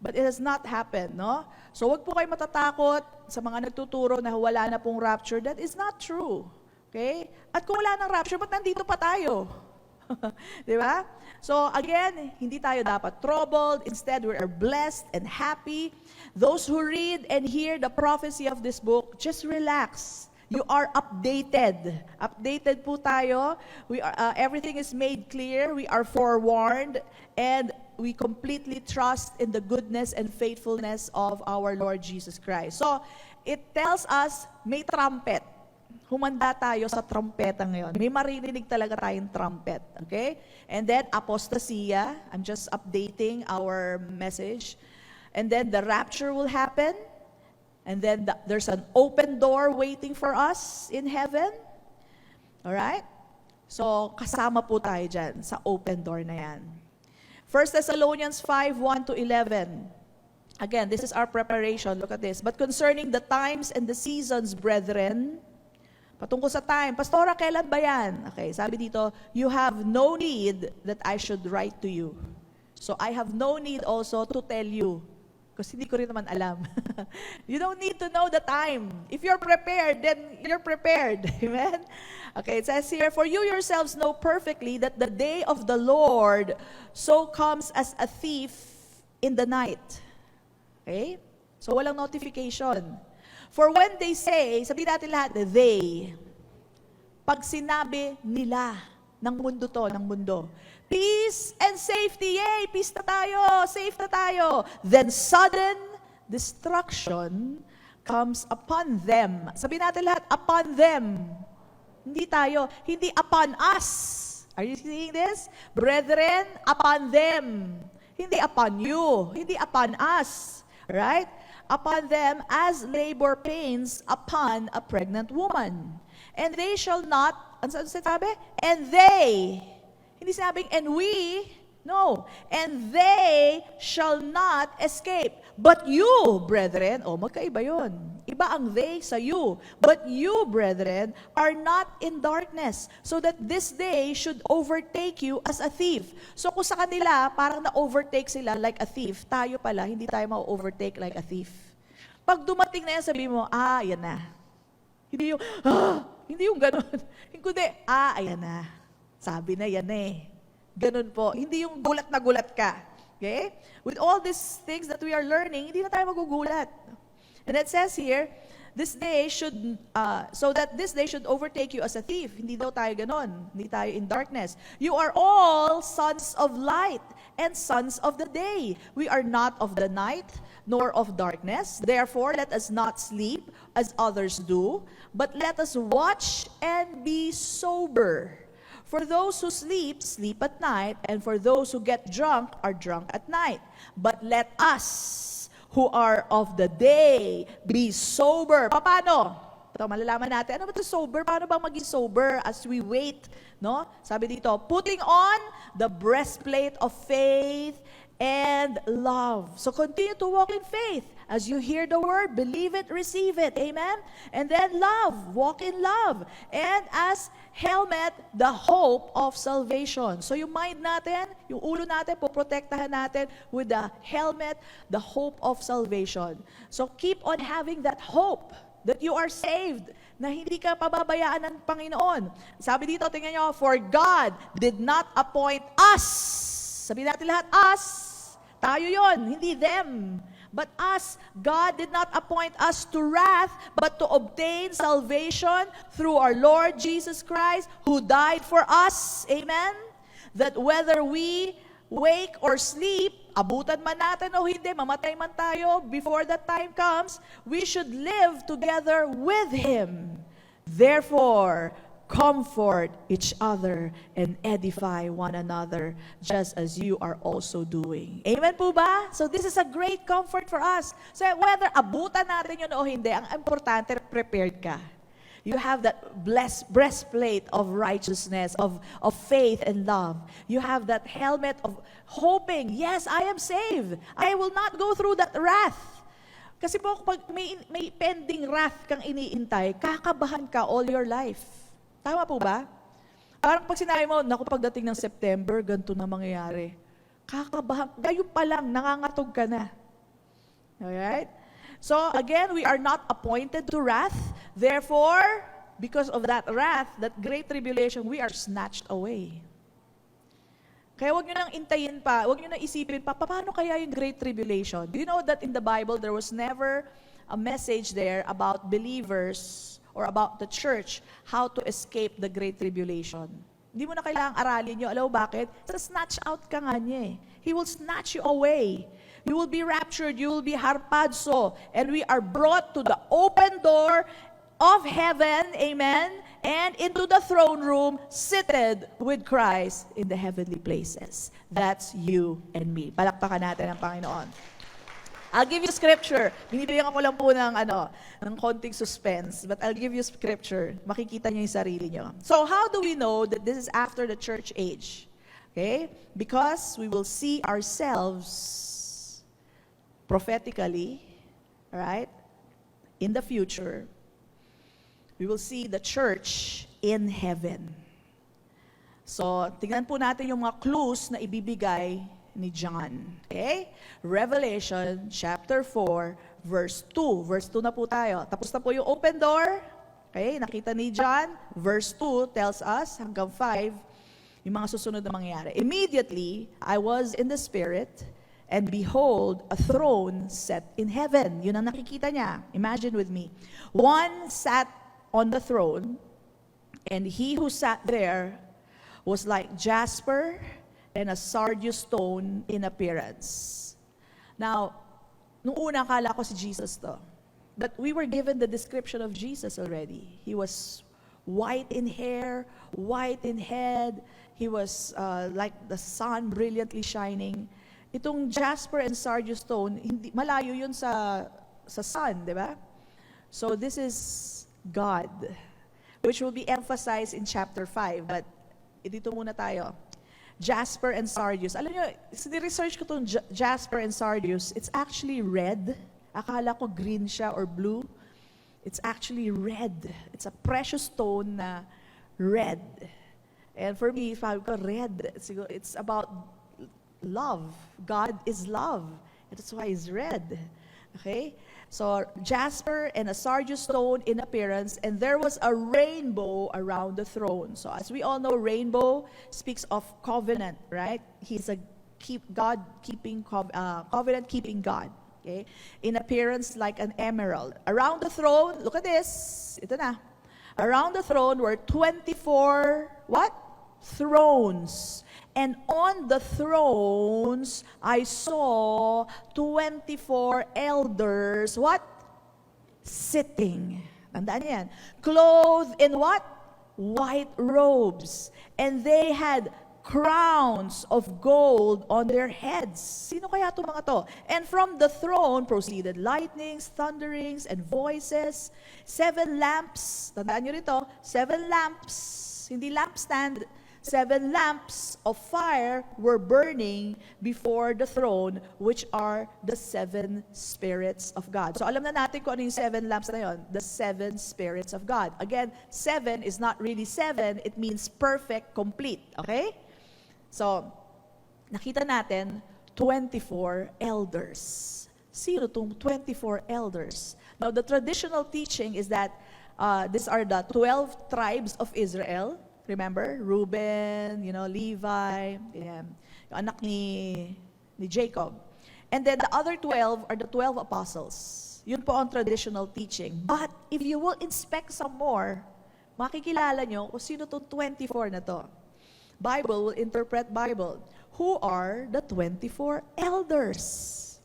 But it has not happened, no? So wag po kayo matatakot sa mga nagtuturo na wala na pong rapture. That is not true. Okay? At kung wala ng rapture, ba't nandito pa tayo? Di ba? So again, hindi tayo dapat troubled. Instead, we are blessed and happy. Those who read and hear the prophecy of this book, just relax. You are updated. Updated po tayo. Everything is made clear. We are forewarned. And we completely trust in the goodness and faithfulness of our Lord Jesus Christ. So, it tells us, may trumpet. Humanda tayo sa trumpeta ngayon. May maririnig talaga tayong trumpet. Okay? And then, apostasia. I'm just updating our message. And then, the rapture will happen. And then there's an open door waiting for us in heaven. Alright? So, kasama po tayo dyan sa open door na yan. 1 Thessalonians 5:1-11. Again, this is our preparation. Look at this. "But concerning the times and the seasons, brethren," patungkol sa time, "Pastora, kailan ba yan?" Okay, sabi dito, "You have no need that I should write to you." So, I have no need also to tell you. Kasi hindi ko rin naman alam. You don't need to know the time. If you're prepared, then you're prepared. Amen? Okay, it says here, "For you yourselves know perfectly that the day of the Lord so comes as a thief in the night." Okay? So walang notification. "For when they say," sabihin natin lahat, they, pag sinabi nila, ng mundo, "Peace and safety," yay, peace na tayo, safe na tayo. "Then sudden destruction comes upon them." Sabihin natin lahat, upon them. Hindi tayo. Hindi upon us. Are you seeing this? Brethren, upon them. Hindi upon you. Hindi upon us. Right? Upon them as labor pains upon a pregnant woman. And they shall not, ano sabi? And they. Hindi sinabing, and we. No. And they shall not escape. But you, brethren, magkaiba yun. Iba ang they sa you. But you, brethren, are not in darkness, so that this day should overtake you as a thief. So kung sa kanila, parang na-overtake sila like a thief, tayo pala, hindi tayo ma-overtake like a thief. Pag dumating na yan, sabi mo, yan na. Hindi yung ganun. Hindi, ayan na. Sabi na yan eh. Ganun po. Hindi yung gulat na gulat ka. Okay? With all these things that we are learning, hindi na tayo magugulat. And it says here, this day should, so that this day should overtake you as a thief. Hindi daw tayo ganun. Hindi tayo in darkness. You are all sons of light and sons of the day. We are not of the night, nor of darkness. Therefore, let us not sleep as others do, but let us watch and be sober. For those who sleep, sleep at night, and for those who get drunk, are drunk at night. But let us, who are of the day, be sober. Paano? Ito, malalaman natin, ano ba ito sober? Paano ba maging sober as we wait? No? Sabi dito, putting on the breastplate of faith and love. So continue to walk in faith. As you hear the word, believe it, receive it. Amen? And then love, walk in love. And as helmet, the hope of salvation. So yung mind natin, yung ulo natin, poprotektahan natin with the helmet, the hope of salvation. So keep on having that hope that you are saved, na hindi ka pababayaan ng Panginoon. Sabi dito, tingnan nyo, for God did not appoint us. Sabi natin lahat, us. Tayo yon, hindi them. But us, God did not appoint us to wrath, but to obtain salvation through our Lord Jesus Christ, who died for us. Amen? That whether we wake or sleep, abutan man natin o hindi, mamatay man tayo, before that time comes, we should live together with Him. Therefore, comfort each other and edify one another, just as you are also doing. Amen po ba? So this is a great comfort for us. So whether abutan natin yun o hindi, ang importante, prepared ka. You have that blessed breastplate of righteousness, of faith and love. You have that helmet of hoping, yes, I am saved. I will not go through that wrath. Kasi po, pag may pending wrath kang iniintay, kakabahan ka all your life. Tama po ba? Parang pag sinabi mo, naku, pagdating ng September, ganito na mangyayari. Kakabahan. Gayon pa lang, nangangatog ka na. Alright? So, again, we are not appointed to wrath. Therefore, because of that wrath, that great tribulation, we are snatched away. Kaya wag nyo nang intayin pa, wag nyo nang isipin pa, paano kaya yung great tribulation? Do you know that in the Bible, there was never a message there about believers or about the church, how to escape the great tribulation. Hindi mo na kailangang aralin nyo. Alam mo bakit? Sa snatch out ka nga niya eh. He will snatch you away. You will be raptured. You will be harpazo. And we are brought to the open door of heaven, amen, and into the throne room, seated with Christ in the heavenly places. That's you and me. Palakpakan natin ang Panginoon. I'll give you scripture. Binibigyan ko lang po ng konting suspense, but I'll give you scripture. Makikita niyo yung sarili niyo. So how do we know that this is after the church age? Okay? Because we will see ourselves prophetically, right? In the future, we will see the church in heaven. So, tingnan po natin yung mga clues na ibibigay ni John. Okay? Revelation chapter 4, verse 2. Verse 2 na po tayo. Tapos na po yung open door. Okay? Nakita ni John. Verse 2 tells us, hanggang 5, yung mga susunod na mangyayari. Immediately, I was in the Spirit, and behold, a throne set in heaven. Yun ang nakikita niya. Imagine with me. One sat on the throne, and he who sat there was like jasper and a sardius stone in appearance. Now, nung una akala ko si Jesus to. But we were given the description of Jesus already. He was white in hair, white in head. He was like the sun brilliantly shining. Itong jasper and sardius stone, hindi, malayo yun sa sun, di ba? So this is God, which will be emphasized in chapter 5. But dito muna tayo. Jasper and sardius. Alam nyo, research ko itong jasper and sardius. It's actually red. Akala ko green siya or blue. It's actually red. It's a precious stone na red. And for me, sabi ko, red. It's about love. God is love. That's why it's red. Okay? So, jasper and a sardius stone in appearance, and there was a rainbow around the throne. So, as we all know, rainbow speaks of covenant, right? He's a covenant-keeping God. Okay? In appearance like an emerald. Around the throne, look at this. Ito na. Around the throne were 24, what? Thrones. And on the thrones, I saw 24 elders, what? Sitting. Tandaan yan. Clothed in what? White robes. And they had crowns of gold on their heads. Sino kaya itong mga to? And from the throne proceeded lightnings, thunderings, and voices. 7 lamps. Tandaan nyo rito. 7 lamps. Hindi lampstand. 7 lamps of fire were burning before the throne, which are the 7 spirits of God. So alam na natin kung ano yung 7 lamps na yun. The 7 spirits of God. Again, 7 is not really 7. It means perfect, complete. Okay? So, nakita natin 24 elders. Sino itong 24 elders? Now, the traditional teaching is that these are the 12 tribes of Israel. Remember? Reuben, Levi, yung anak ni Jacob. And then the other 12 are the 12 apostles. Yun po ang traditional teaching. But if you will inspect some more, makikilala nyo kung sino itong 24 na to. Bible will interpret Bible. Who are the 24 elders?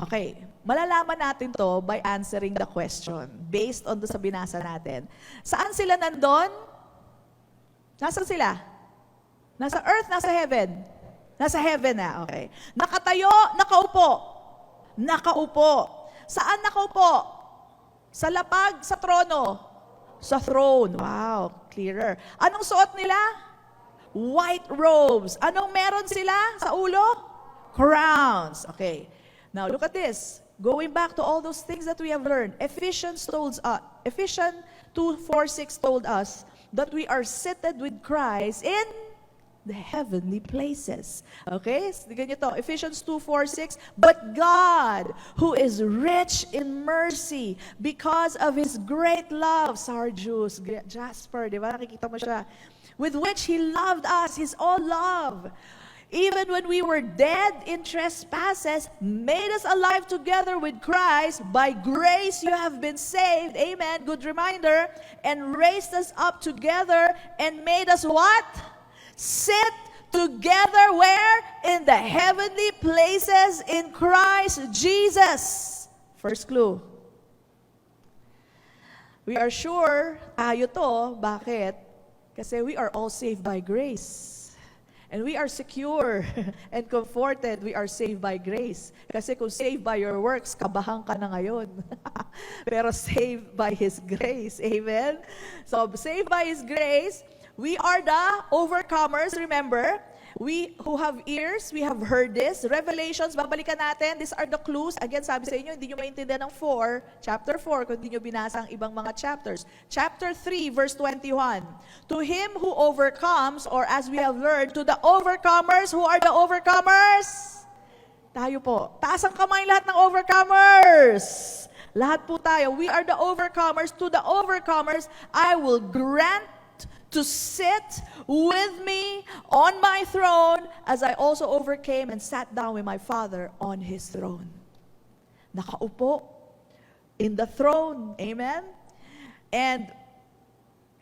Okay, malalaman natin to by answering the question based on sa binasa natin. Saan sila nandun? Nasaan sila? Nasa earth, nasa heaven? Nasa heaven na, okay. Nakatayo, nakaupo. Nakaupo. Saan nakaupo? Sa lapag, sa trono. Sa throne. Wow, clearer. Anong suot nila? White robes. Anong meron sila sa ulo? Crowns. Okay. Now, look at this. Going back to all those things that we have learned. Ephesians 2:4-6 told us that we are seated with Christ in the heavenly places. Okay? Ganyan to. Ephesians 2:4-6. But God, who is rich in mercy, because of His great love, sardius, jasper, di ba? Nakikita mo siya. With which He loved us, His all love. Even when we were dead in trespasses, made us alive together with Christ. By grace you have been saved. Amen. Good reminder. And raised us up together and made us what? Sit together where? In the heavenly places in Christ Jesus. First clue. We are sure, tayo to, bakit? Kasi we are all saved by grace. And we are secure and comforted. We are saved by grace. Kasi kung saved by your works, kabahan ka na ngayon. Pero saved by His grace. Amen? So, saved by His grace, we are the overcomers. Remember, we who have ears, we have heard this. Revelations, babalikan natin. These are the clues. Again, sabi sa inyo, hindi nyo maintindihan ng chapter 4, kung hindi nyo binasa ang ibang mga chapters. Chapter 3, verse 21. To him who overcomes, or as we have learned, to the overcomers. Who are the overcomers? Tayo po. Taas ang kamay lahat ng overcomers. Lahat po tayo. We are the overcomers. To the overcomers, I will grant to sit with me on my throne as I also overcame and sat down with my Father on His throne. Nakaupo in the throne. Amen? And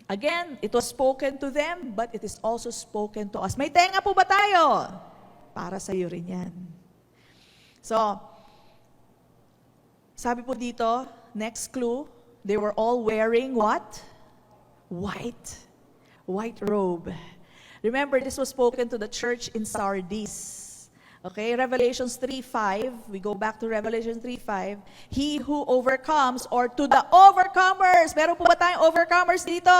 again, it was spoken to them, but it is also spoken to us. May tenga po ba tayo? Para sa iyo rin yan. So, sabi po dito, next clue, they were all wearing what? white robe. Remember, this was spoken to the church in Sardis. Okay, Revelations 3:5. We go back to Revelation 3:5. He who overcomes, or to the overcomers, meron po ba tayong overcomers dito?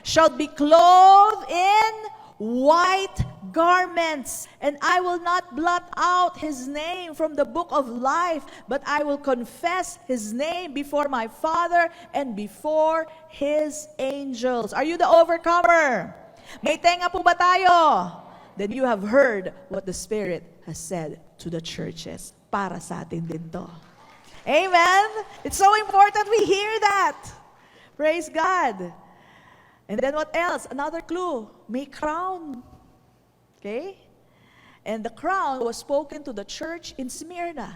Shall be clothed in white garments, and I will not blot out his name from the book of life, but I will confess his name before my Father and before his angels. Are you the overcomer? May tenga po ba tayo? Then you have heard what the Spirit has said to the churches. Para sa atin din to. Amen? It's so important we hear that. Praise God. And then what else? Another clue. May crown. Okay? And the crown was spoken to the church in Smyrna.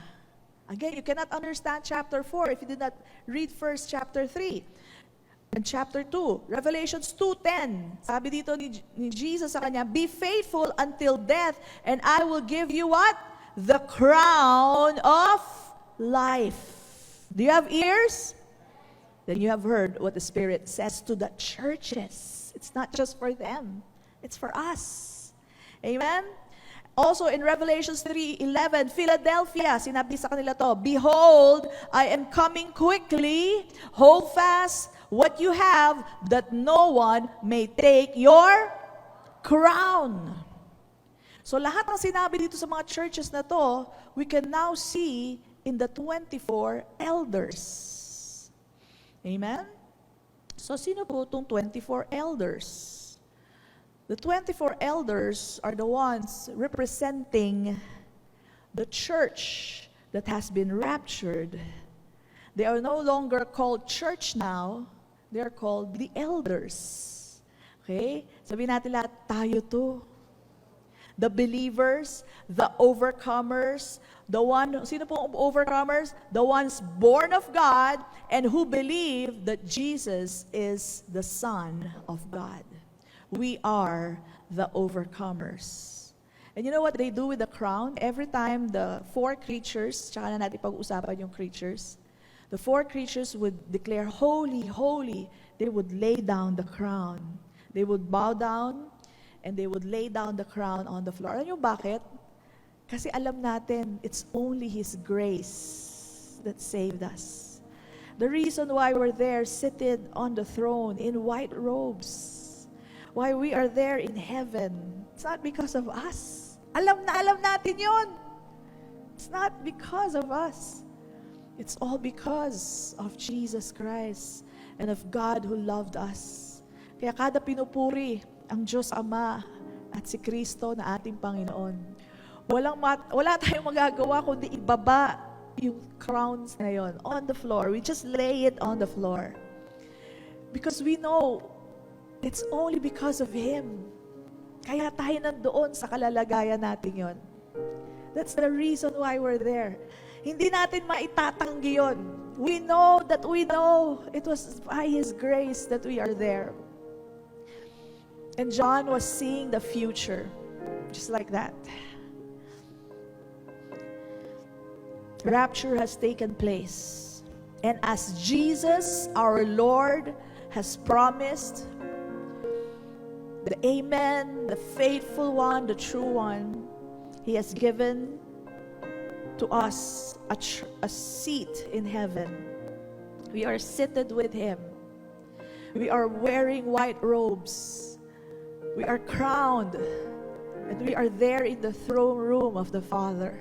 Again, you cannot understand chapter 4 if you did not read first chapter 3. And chapter 2, Revelations 2:10. Sabi dito ni Jesus sa kanya, be faithful until death, and I will give you what? The crown of life. Do you have ears? Then you have heard what the Spirit says to the churches. It's not just for them. It's for us. Amen? Also in Revelations 3:11, Philadelphia, sinabi sa kanila to, behold, I am coming quickly, hold fast what you have, that no one may take your crown. So lahat ng sinabi dito sa mga churches na to, we can now see in the 24 elders. Amen? So sino po itong 24 elders? The 24 elders are the ones representing the church that has been raptured. They are no longer called church now. They are called the elders. Okay? Sabihin natin lahat, tayo to. The believers, the overcomers, the one, sino pong overcomers? The ones born of God and who believe that Jesus is the Son of God. We are the overcomers. And you know what they do with the crown? Every time the four creatures, tsaka na natin pag-usapan yung creatures, the four creatures would declare, holy, holy. They would lay down the crown. They would bow down and they would lay down the crown on the floor. Alam niyo bakit? Kasi alam natin, it's only His grace that saved us. The reason why we're there seated on the throne in white robes, why we are there in heaven, it's not because of us. Alam natin yun. It's not because of us. It's all because of Jesus Christ and of God who loved us. Kaya kada pinupuri ang Diyos Ama at si Kristo na ating Panginoon, wala tayong magagawa kundi ibaba yung crowns na yon on the floor. We just lay it on the floor. Because we know it's only because of Him. Kaya tayo nandoon sa kalalagayan natin yon. That's the reason why we're there. Hindi natin maitatanggi yun. We know it was by His grace that we are there. And John was seeing the future, just like that. Rapture has taken place. And as Jesus, our Lord, has promised, the Amen, the faithful one, the true one, He has given to us a seat in heaven. We are seated with Him. We are wearing white robes. We are crowned. And we are there in the throne room of the Father.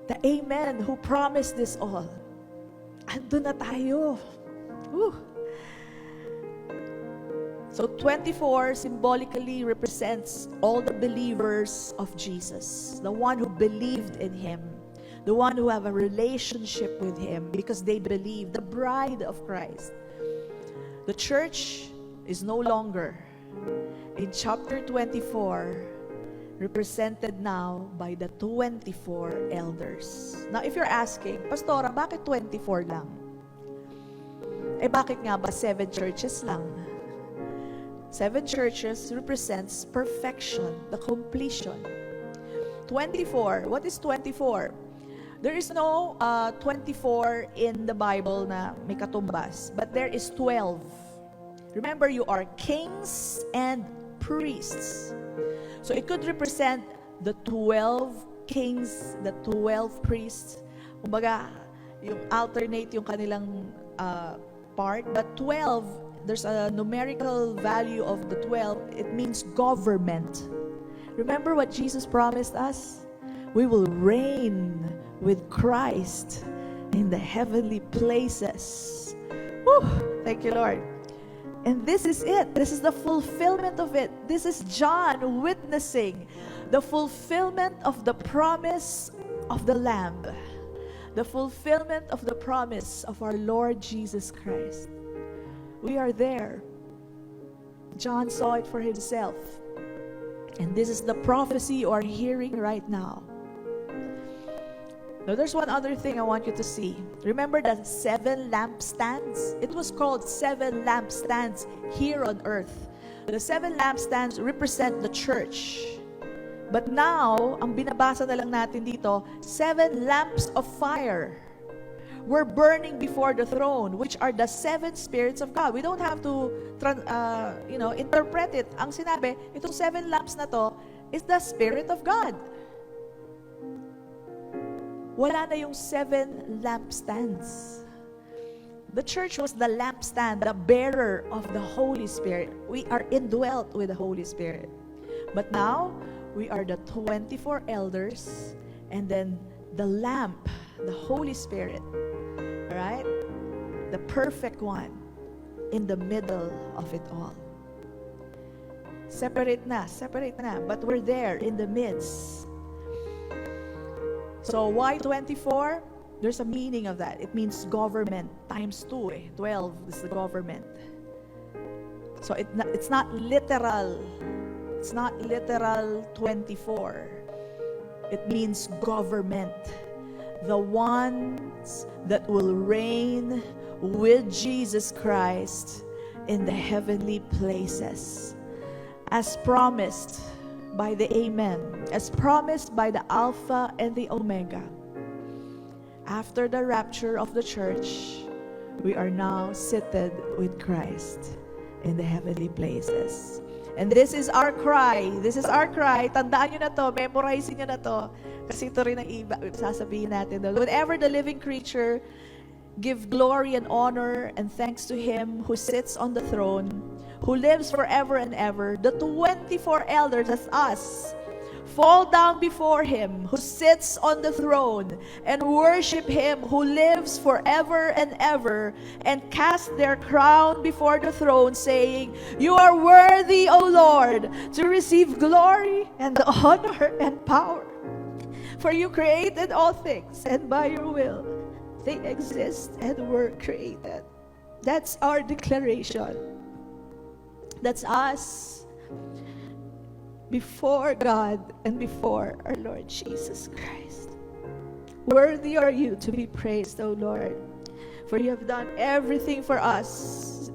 The Amen who promised this all. Andun na tayo. Woo. So 24 symbolically represents all the believers of Jesus, the one who believed in Him, the one who have a relationship with Him because they believe, the bride of Christ. The church is no longer in chapter 24 represented now by the 24 elders. Now if you're asking, Pastora, bakit 24 lang? Eh bakit nga ba 7 churches lang? 7 churches represents perfection, the completion. 24, what is 24? There is no 24 in the Bible na may katumbas, but there is 12. Remember, you are kings and priests. So it could represent the 12 kings, the 12 priests. Kumbaga, yung alternate yung kanilang part. But 12, there's a numerical value of the 12. It means government. Remember what Jesus promised us? We will reign with Christ in the heavenly places. Whew, thank you, Lord. And this is it. This is the fulfillment of it. This is John witnessing the fulfillment of the promise of the Lamb. The fulfillment of the promise of our Lord Jesus Christ. We are there. John saw it for himself. And this is the prophecy you are hearing right now. Now, there's one other thing I want you to see. Remember the 7 lampstands? It was called 7 lampstands here on earth. The 7 lampstands represent the church. But now, ang binabasa na lang natin dito, 7 lamps of fire were burning before the throne, which are the 7 spirits of God. We don't have to interpret it. Ang sinabi, itong 7 lamps na to is the Spirit of God. Wala na yung 7 lampstands. The church was the lampstand, the bearer of the Holy Spirit. We are indwelt with the Holy Spirit. But now, we are the 24 elders, and then the lamp, the Holy Spirit, right? The perfect one in the middle of it all. Separate na, but we're there in the midst. So why 24? There's a meaning of that. It means government times 2. 12 is the government. So it's not literal. It's not literal 24. It means government. The ones that will reign with Jesus Christ in the heavenly places. As promised by the Amen, as promised by the Alpha and the Omega. After the rapture of the church, we are now seated with Christ in the heavenly places. And this is our cry. This is our cry. Tandaan nyo na to, memorizing nyo na to. Kasi ito rin ang iba, sasabihin natin. Whenever the living creature give glory and honor and thanks to Him who sits on the throne, who lives forever and ever, the 24 elders, as us, fall down before Him who sits on the throne and worship Him who lives forever and ever, and cast their crown before the throne, saying, "You are worthy, O Lord, to receive glory and honor and power. For you created all things, and by your will they exist and were created." That's our declaration. That's us before God and before our Lord Jesus Christ. Worthy are you to be praised, O Lord, for you have done everything for us.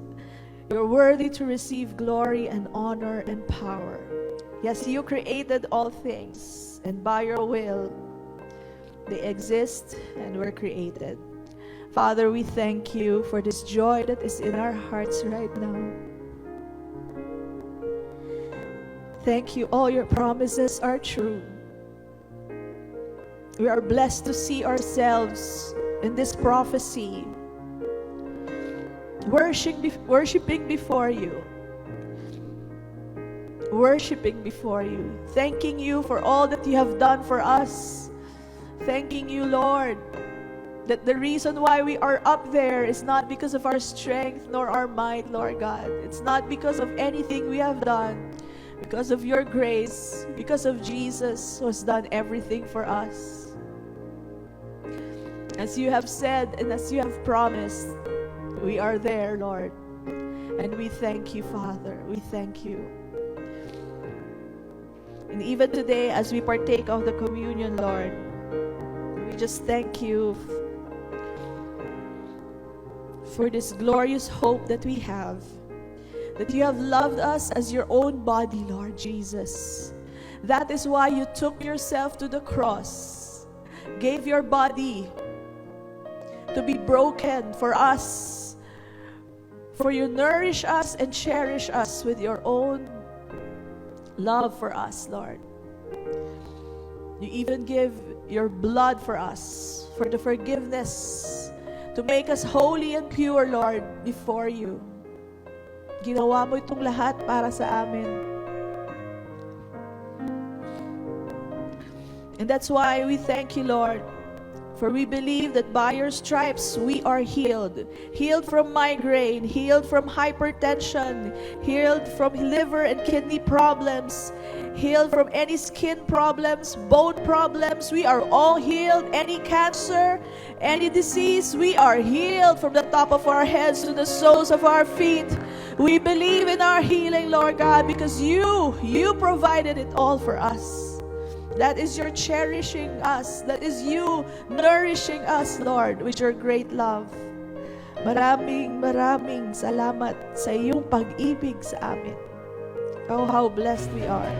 You're worthy to receive glory and honor and power. Yes, you created all things, and by your will they exist and were created. Father, we thank you for this joy that is in our hearts right now. Thank you. All your promises are true. We are blessed to see ourselves in this prophecy, worshiping before you. Worshiping before you. Thanking you for all that you have done for us. Thanking you, Lord, that the reason why we are up there is not because of our strength nor our might, Lord God. It's not because of anything we have done. Because of your grace, because of Jesus who has done everything for us. As you have said and as you have promised, we are there, Lord. And we thank you, Father. We thank you. And even today, as we partake of the communion, Lord, we just thank you for this glorious hope that we have. That you have loved us as your own body, Lord Jesus. That is why you took yourself to the cross. gave your body to be broken for us. For you nourish us and cherish us with your own love for us, Lord. You even give your blood for us, for the forgiveness, to make us holy and pure, Lord, before you. Ginawa mo itong lahat para sa amin. And that's why we thank you, Lord. For we believe that by your stripes we are healed. Healed from migraine, healed from hypertension, healed from liver and kidney problems, healed from any skin problems, bone problems. We are all healed. Any cancer, any disease, we are healed from the top of our heads to the soles of our feet. We believe in our healing, Lord God, because you provided it all for us. That is your cherishing us. That is you nourishing us, Lord, with your great love. Maraming salamat sa iyong pag-ibig sa amin. Oh, how blessed we are.